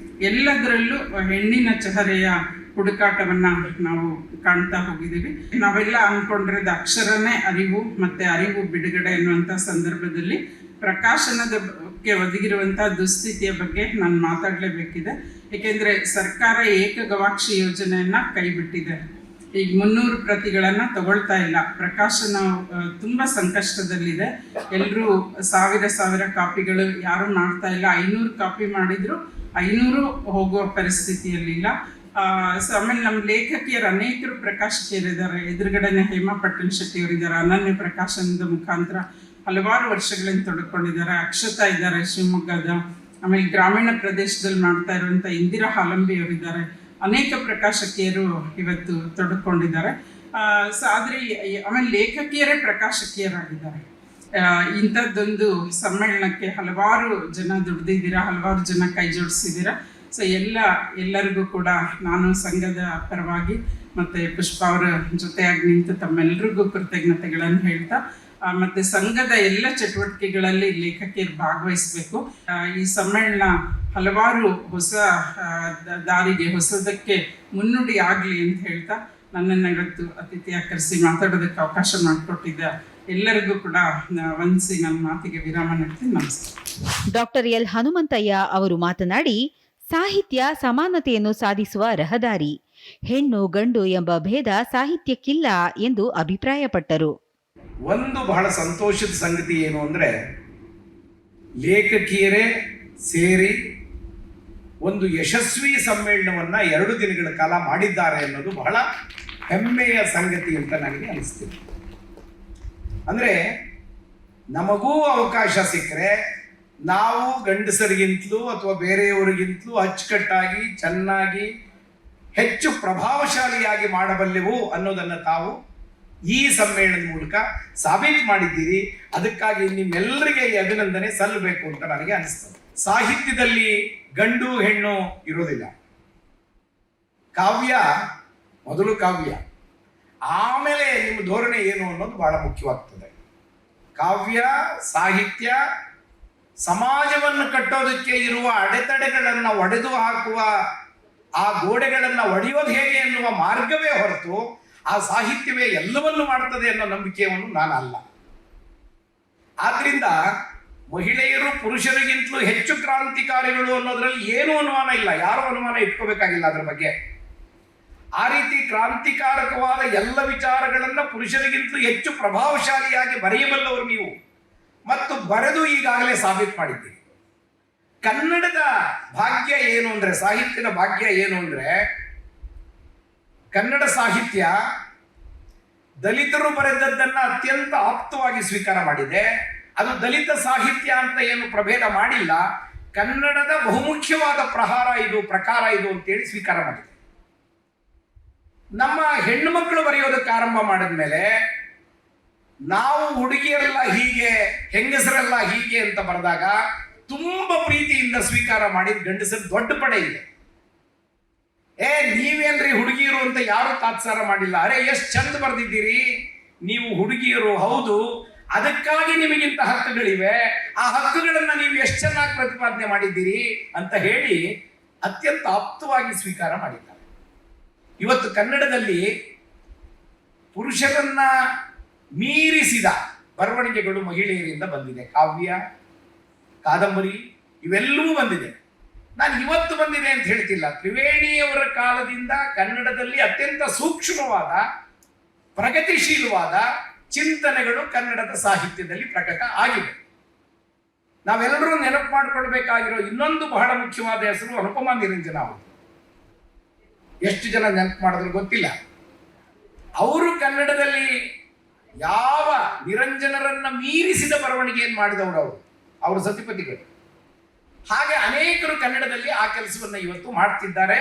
ಎಲ್ಲದರಲ್ಲೂ ಹೆಣ್ಣಿನ ಚಹರೆಯ ಹುಡುಕಾಟವನ್ನು ನಾವು ಕಾಣ್ತಾ ಹೋಗಿದ್ದೀವಿ. ನಾವೆಲ್ಲ ಅಂದ್ಕೊಂಡಿರೋದು ಅಕ್ಷರನೇ ಅರಿವು ಮತ್ತು ಅರಿವು ಬಿಡುಗಡೆ ಎನ್ನುವಂಥ ಸಂದರ್ಭದಲ್ಲಿ ಪ್ರಕಾಶನದಕ್ಕೆ ಒದಗಿರುವಂಥ ದುಸ್ಥಿತಿಯ ಬಗ್ಗೆ ನಾನು ಮಾತಾಡಲೇಬೇಕಿದೆ. ಏಕೆಂದರೆ ಸರ್ಕಾರ ಏಕಗವಾಕ್ಷಿ ಯೋಜನೆಯನ್ನು ಕೈಬಿಟ್ಟಿದೆ. ಈಗ 300 ಪ್ರತಿಗಳನ್ನು ತಗೊಳ್ತಾ ಇಲ್ಲ. ಪ್ರಕಾಶನ ತುಂಬ ಸಂಕಷ್ಟದಲ್ಲಿದೆ. ಎಲ್ಲರೂ ಸಾವಿರ ಕಾಪಿಗಳು ಯಾರೂ ಮಾಡ್ತಾ ಇಲ್ಲ. 500 ಕಾಪಿ ಮಾಡಿದ್ರು 500 ಹೋಗುವ ಪರಿಸ್ಥಿತಿಯಲ್ಲಿಲ್ಲ. ಆಮೇಲೆ ನಮ್ಮ ಲೇಖಕಿಯರು ಅನೇಕರು ಪ್ರಕಾಶಕಿಯರಿದ್ದಾರೆ. ಎದುರುಗಡೆನೆ ಹೇಮಾ ಪಟ್ಟಣ ಶೆಟ್ಟಿ ಅವರಿದ್ದಾರೆ, ಅನನ್ಯ ಪ್ರಕಾಶನದ ಮುಖಾಂತರ ಹಲವಾರು ವರ್ಷಗಳಿಂದ ತೊಡಕೊಂಡಿದ್ದಾರೆ. ಅಕ್ಷತಾ ಇದ್ದಾರೆ ಶಿವಮೊಗ್ಗದ. ಆಮೇಲೆ ಗ್ರಾಮೀಣ ಪ್ರದೇಶದಲ್ಲಿ ಮಾಡ್ತಾ ಇರುವಂಥ ಇಂದಿರಾ ಹಾಲಂಬಿ ಅವರಿದ್ದಾರೆ. ಅನೇಕ ಪ್ರಕಾಶಕಿಯರು ಇವತ್ತು ತೊಡಕೊಂಡಿದ್ದಾರೆ. ಆದರೆ ಆಮೇಲೆ ಲೇಖಕಿಯರೇ ಪ್ರಕಾಶಕಿಯರಾಗಿದ್ದಾರೆ. ಇಂಥದ್ದೊಂದು ಸಮ್ಮೇಳನಕ್ಕೆ ಹಲವಾರು ಜನ ದುಡ್ದಿದ್ದೀರಾ, ಹಲವಾರು ಜನ ಕೈ ಜೋಡಿಸಿದ್ದೀರಾ. ಸೊ ಎಲ್ಲರಿಗೂ ಕೂಡ ನಾನು ಸಂಘದ ಪರವಾಗಿ ಮತ್ತು ಪುಷ್ಪ ಅವರ ಜೊತೆಯಾಗಿ ನಿಂತು ತಮ್ಮೆಲ್ಲರಿಗೂ ಕೃತಜ್ಞತೆಗಳನ್ನು ಹೇಳ್ತಾ, ಮತ್ತು ಸಂಘದ ಎಲ್ಲ ಚಟುವಟಿಕೆಗಳಲ್ಲಿ ಲೇಖಕಿಯರು ಭಾಗವಹಿಸಬೇಕು. ಈ ಸಮ್ಮೇಳನ ಹಲವಾರು ಹೊಸ ದಾರಿಗೆ ಹೊಸದಕ್ಕೆ ಮುನ್ನುಡಿ ಆಗಲಿ ಅಂತ ಹೇಳ್ತಾ ನನ್ನನ್ನು ಇವತ್ತು ಅತಿಥಿಯಾಗಿ ಕರೆಸಿ ಮಾತಾಡೋದಕ್ಕೆ ಅವಕಾಶ ಮಾಡಿಕೊಟ್ಟಿದ್ದ ಎಲ್ಲರಿಗೂ ಕೂಡ ವಂದಿಸಿ ನನ್ನ ಮಾತಿಗೆ ವಿರಾಮ ನೀಡ್ತೀನಿ. ನಮಸ್ಕಾರ. ಡಾಕ್ಟರ್ ಎಲ್ ಹನುಮಂತಯ್ಯ ಅವರು ಮಾತನಾಡಿ, ಸಾಹಿತ್ಯ ಸಮಾನತೆಯನ್ನು ಸಾಧಿಸುವ ರಹದಾರಿ. ಹೆಣ್ಣು ಗಂಡು ಎಂಬ ಭೇದ ಸಾಹಿತ್ಯಕ್ಕಿಲ್ಲ ಎಂದು ಅಭಿಪ್ರಾಯಪಟ್ಟರು. ಒಂದು ಬಹಳ ಸಂತೋಷದ ಸಂಗತಿ ಏನು ಅಂದರೆ, ಲೇಖಕಿಯರೇ ಸೇರಿ ಒಂದು ಯಶಸ್ವಿ ಸಮ್ಮೇಳನವನ್ನು 2 ದಿನಗಳ ಕಾಲ ಮಾಡಿದ್ದಾರೆ ಅನ್ನೋದು ಬಹಳ ಹೆಮ್ಮೆಯ ಸಂಗತಿ ಅಂತ ನನಗೆ ಅನಿಸ್ತಿದೆ. ಅಂದರೆ ನಮಗೂ ಅವಕಾಶ ಸಿಕ್ಕರೆ ನಾವು ಗಂಡಸರಿಗಿಂತಲೂ ಅಥವಾ ಬೇರೆಯವರಿಗಿಂತಲೂ ಅಚ್ಚುಕಟ್ಟಾಗಿ ಚೆನ್ನಾಗಿ ಹೆಚ್ಚು ಪ್ರಭಾವಶಾಲಿಯಾಗಿ ಮಾಡಬಲ್ಲೆವು ಅನ್ನೋದನ್ನು ತಾವು ಈ ಸಮ್ಮೇಳನದ ಮೂಲಕ ಸಾಬೀತು ಮಾಡಿದ್ದೀರಿ. ಅದಕ್ಕಾಗಿ ನಿಮ್ಮೆಲ್ಲರಿಗೆ ಈ ಅಭಿನಂದನೆ ಸಲ್ಲಬೇಕು ಅಂತ ನನಗೆ ಅನಿಸ್ತದೆ. ಸಾಹಿತ್ಯದಲ್ಲಿ ಗಂಡು ಹೆಣ್ಣು ಇರೋದಿಲ್ಲ. ಕಾವ್ಯ ಮೊದಲು ಕಾವ್ಯ, ಆಮೇಲೆ ನಿಮ್ಮ ಧೋರಣೆ ಏನು ಅನ್ನೋದು ಬಹಳ ಮುಖ್ಯವಾಗ್ತದೆ. ಕಾವ್ಯ ಸಾಹಿತ್ಯ ಸಮಾಜವನ್ನು ಕಟ್ಟೋದಕ್ಕೆ ಇರುವ ಅಡೆತಡೆಗಳನ್ನು ಒಡೆದು ಹಾಕುವ, ಆ ಗೋಡೆಗಳನ್ನು ಒಡೆಯೋದು ಹೇಗೆ ಎನ್ನುವ ಮಾರ್ಗವೇ ಹೊರತು ಆ ಸಾಹಿತ್ಯವೇ ಎಲ್ಲವನ್ನೂ ಮಾಡ್ತದೆ ಅನ್ನೋ ನಂಬಿಕೆಯನ್ನು ನಾನು ಅಲ್ಲ. ಆದ್ರಿಂದ ಮಹಿಳೆಯರು ಪುರುಷರಿಗಿಂತಲೂ ಹೆಚ್ಚು ಕ್ರಾಂತಿಕಾರಿಗಳು ಅನ್ನೋದ್ರಲ್ಲಿ ಏನೂ ಅನುಮಾನ ಇಲ್ಲ, ಯಾರೂ ಅನುಮಾನ ಇಟ್ಕೋಬೇಕಾಗಿಲ್ಲ ಅದರ ಬಗ್ಗೆ. ಆ ರೀತಿ ಕ್ರಾಂತಿಕಾರಕವಾದ ಎಲ್ಲ ವಿಚಾರಗಳನ್ನು ಪುರುಷರಿಗಿಂತಲೂ ಹೆಚ್ಚು ಪ್ರಭಾವಶಾಲಿಯಾಗಿ ಬರೆಯಬಲ್ಲವರು ನೀವು, ಮತ್ತು ಬರೆದು ಈಗಾಗಲೇ ಸಾಬೀತು ಮಾಡಿದ್ದೀರಿ. ಕನ್ನಡದ ಭಾಗ್ಯ ಏನು ಅಂದರೆ, ಸಾಹಿತ್ಯದ ಭಾಗ್ಯ ಏನು ಅಂದರೆ, ಕನ್ನಡ ಸಾಹಿತ್ಯ ದಲಿತರು ಬರೆದದ್ದನ್ನು ಅತ್ಯಂತ ಆಪ್ತವಾಗಿ ಸ್ವೀಕಾರ ಮಾಡಿದೆ. ಅದು ದಲಿತ ಸಾಹಿತ್ಯ ಅಂತ ಏನು ಪ್ರಭೇದ ಮಾಡಿಲ್ಲ, ಕನ್ನಡದ ಬಹುಮುಖ್ಯವಾದ ಪ್ರಕಾರ ಇದು ಅಂತೇಳಿ ಸ್ವೀಕಾರ ಮಾಡಿದೆ. ನಮ್ಮ ಹೆಣ್ಣು ಮಕ್ಕಳು ಬರೆಯೋದಕ್ಕೆ ಆರಂಭ ಮಾಡಿದ ಮೇಲೆ ನಾವು ಹುಡುಗಿಯರೆಲ್ಲ ಹೀಗೆ ಹೆಂಗಸರೆಲ್ಲ ಹೀಗೆ ಅಂತ ಬರೆದಾಗ ತುಂಬ ಪ್ರೀತಿಯಿಂದ ಸ್ವೀಕಾರ ಮಾಡಿದ ಗಂಡಸರ ದೊಡ್ಡ ಪಡೆ ಇದೆ. ನೀವೇನ್ರಿ ಹುಡುಗಿಯರು ಅಂತ ಯಾರು ತಾತ್ಸಾರ ಮಾಡಿಲ್ಲ. ಅರೆ ಎಷ್ಟು ಚಂದ ಬರೆದಿದ್ದೀರಿ ನೀವು ಹುಡುಗಿಯರು, ಹೌದು, ಅದಕ್ಕಾಗಿ ನಿಮಗಿಂತ ಹಕ್ಕುಗಳಿವೆ, ಆ ಹಕ್ಕುಗಳನ್ನ ನೀವು ಎಷ್ಟು ಚೆನ್ನಾಗಿ ಪ್ರತಿಪಾದನೆ ಮಾಡಿದ್ದೀರಿ ಅಂತ ಹೇಳಿ ಅತ್ಯಂತ ಆಪ್ತವಾಗಿ ಸ್ವೀಕಾರ ಮಾಡಿದ್ದಾರೆ. ಇವತ್ತು ಕನ್ನಡದಲ್ಲಿ ಪುರುಷರನ್ನ ಮೀರಿಸಿದ ಬರವಣಿಗೆಗಳು ಮಹಿಳೆಯರಿಂದ ಬಂದಿದೆ. ಕಾವ್ಯ, ಕಾದಂಬರಿ ಇವೆಲ್ಲವೂ ಬಂದಿದೆ. ನಾನು ಇವತ್ತು ಬಂದಿದೆ ಅಂತ ಹೇಳ್ತಿಲ್ಲ. ತ್ರಿವೇಣಿಯವರ ಕಾಲದಿಂದ ಕನ್ನಡದಲ್ಲಿ ಅತ್ಯಂತ ಸೂಕ್ಷ್ಮವಾದ, ಪ್ರಗತಿಶೀಲವಾದ ಚಿಂತನೆಗಳು ಕನ್ನಡದ ಸಾಹಿತ್ಯದಲ್ಲಿ ಪ್ರಕಟ ಆಗಿದೆ. ನಾವೆಲ್ಲರೂ ನೆನಪು ಮಾಡಿಕೊಳ್ಬೇಕಾಗಿರೋ ಇನ್ನೊಂದು ಬಹಳ ಮುಖ್ಯವಾದ ಹೆಸರು ಅನುಪಮಾ ನಿರಂಜನ ಅವರು. ಎಷ್ಟು ಜನ ನೆನಪು ಮಾಡಿದ್ರು ಗೊತ್ತಿಲ್ಲ. ಅವರು ಕನ್ನಡದಲ್ಲಿ ಯಾವ ನಿರಂಜನರನ್ನ ಮೀರಿಸಿದ ಬರವಣಿಗೆಯನ್ನು ಮಾಡಿದವರು ಅವರು ಸತಿಪತಿಗಳು. ಹಾಗೆ ಅನೇಕರು ಕನ್ನಡದಲ್ಲಿ ಆ ಕೆಲಸವನ್ನ ಇವತ್ತು ಮಾಡ್ತಿದ್ದಾರೆ,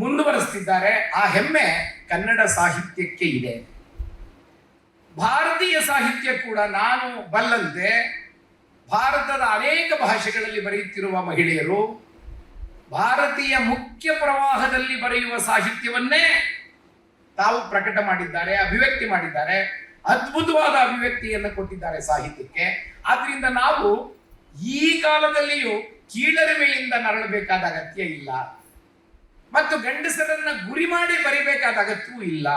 ಮುಂದುವರೆಸ್ತಿದ್ದಾರೆ. ಆ ಹೆಮ್ಮೆ ಕನ್ನಡ ಸಾಹಿತ್ಯಕ್ಕೆ ಇದೆ. ಭಾರತೀಯ ಸಾಹಿತ್ಯ ಕೂಡ ನಾನು ಬಲ್ಲಂತೆ ಭಾರತದ ಅನೇಕ ಭಾಷೆಗಳಲ್ಲಿ ಬರೆಯುತ್ತಿರುವ ಮಹಿಳೆಯರು ಭಾರತೀಯ ಮುಖ್ಯ ಪ್ರವಾಹದಲ್ಲಿ ಬರೆಯುವ ಸಾಹಿತ್ಯವನ್ನೇ ತಾವು ಪ್ರಕಟ ಮಾಡಿದ್ದಾರೆ, ಅಭಿವ್ಯಕ್ತಿ ಮಾಡಿದ್ದಾರೆ. ಅದ್ಭುತವಾದ ಅಭಿವ್ಯಕ್ತಿಯನ್ನು ಕೊಟ್ಟಿದ್ದಾರೆ ಸಾಹಿತ್ಯಕ್ಕೆ. ಆದ್ರಿಂದ ನಾವು ಈ ಕಾಲದಲ್ಲಿಯೂ ಕೀಳರಿಮೆಯಿಂದ ನರಳಬೇಕಾದ ಅಗತ್ಯ ಇಲ್ಲ, ಮತ್ತು ಗಂಡಸರನ್ನ ಗುರಿ ಮಾಡಿ ಬರಿಬೇಕಾದ ಅಗತ್ಯವೂ ಇಲ್ಲ.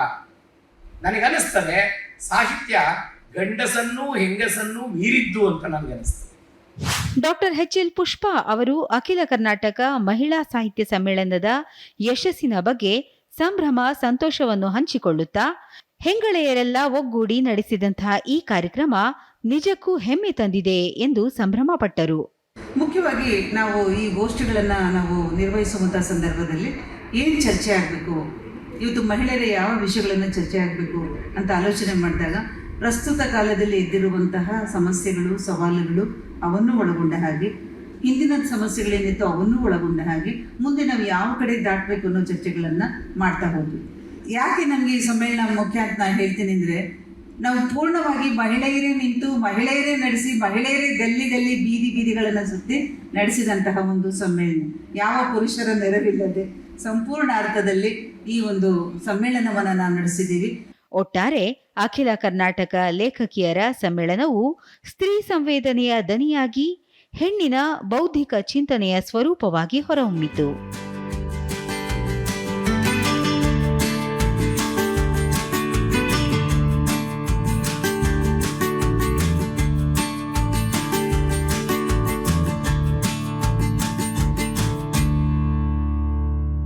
ನನಗನಿಸ್ತದೆ ಸಾಹಿತ್ಯ ಗಂಡಸನ್ನೂ ಹೆಂಗಸನ್ನೂ ಮೀರಿದ್ದು ಅಂತ ನನಗನಿಸ್ತದೆ. ಡಾಕ್ಟರ್ ಎಚ್.ಎಲ್. ಪುಷ್ಪಾ ಅವರು ಅಖಿಲ ಕರ್ನಾಟಕ ಮಹಿಳಾ ಸಾಹಿತ್ಯ ಸಮ್ಮೇಳನದ ಯಶಸ್ಸಿನ ಬಗ್ಗೆ ಸಂಭ್ರಮ, ಸಂತೋಷವನ್ನು ಹಂಚಿಕೊಳ್ಳುತ್ತಾ, ಹೆಂಗಳೆಯರೆಲ್ಲ ಒಗ್ಗೂಡಿ ನಡೆಸಿದಂತಹ ಈ ಕಾರ್ಯಕ್ರಮ ನಿಜಕ್ಕೂ ಹೆಮ್ಮೆ ತಂದಿದೆ ಎಂದು ಸಂಭ್ರಮಪಟ್ಟರು. ಮುಖ್ಯವಾಗಿ ನಾವು ಈ ಗೋಷ್ಠಿಗಳನ್ನು ನಾವು ನಿರ್ವಹಿಸುವಂಥ ಸಂದರ್ಭದಲ್ಲಿ ಏನು ಚರ್ಚೆ ಆಗಬೇಕು, ಇವತ್ತು ಮಹಿಳೆಯರ ಯಾವ ವಿಷಯಗಳನ್ನು ಚರ್ಚೆ ಆಗಬೇಕು ಅಂತ ಆಲೋಚನೆ ಮಾಡಿದಾಗ ಪ್ರಸ್ತುತ ಕಾಲದಲ್ಲಿ ಎದ್ದಿರುವಂತಹ ಸಮಸ್ಯೆಗಳು, ಸವಾಲುಗಳು ಅವನ್ನು ಒಳಗೊಂಡ ಹಾಗೆ, ಹಿಂದಿನ ಸಮಸ್ಯೆಗಳೇನಿತ್ತು ಅವನ್ನು ಒಳಗೊಂಡ ಹಾಗೆ, ಮುಂದೆ ನಾವು ಯಾವ ಕಡೆ ದಾಟಬೇಕು ಅನ್ನೋ ಚರ್ಚೆಗಳನ್ನು ಮಾಡ್ತಾ ಹೋದ್ವಿ. ಯಾಕೆ ನನಗೆ ಈ ಸಮ್ಮೇಳನ ಮುಖ್ಯ ಅಂತ ನಾನು ಹೇಳ್ತೀನಿ ಅಂದರೆ, ನಾವು ಪೂರ್ಣವಾಗಿ ಮಹಿಳೆಯರೇ ನಿಂತು, ಮಹಿಳೆಯರೇ ನಡೆಸಿ, ಮಹಿಳೆಯರೇ ಗಲ್ಲಿ ಗಲ್ಲಿ ಬೀದಿ ಬೀದಿಗಳನ್ನು ಸುತ್ತಿ ನಡೆಸಿದಂತಹ ಒಂದು ಸಮ್ಮೇಳನ. ಯಾವ ಪುರುಷರ ನೆರವಿಲ್ಲದೆ ಸಂಪೂರ್ಣ ಅರ್ಥದಲ್ಲಿ ಈ ಒಂದು ಸಮ್ಮೇಳನವನ್ನು ನಾವು ನಡೆಸಿದ್ದೀವಿ. ಒಟ್ಟಾರೆ ಅಖಿಲ ಕರ್ನಾಟಕ ಲೇಖಕಿಯರ ಸಮ್ಮೇಳನವು ಸ್ತ್ರೀ ಸಂವೇದನೆಯ ದನಿಯಾಗಿ, ಹೆಣ್ಣಿನ ಬೌದ್ಧಿಕ ಚಿಂತನೆಯ ಸ್ವರೂಪವಾಗಿ ಹೊರಹೊಮ್ಮಿತು.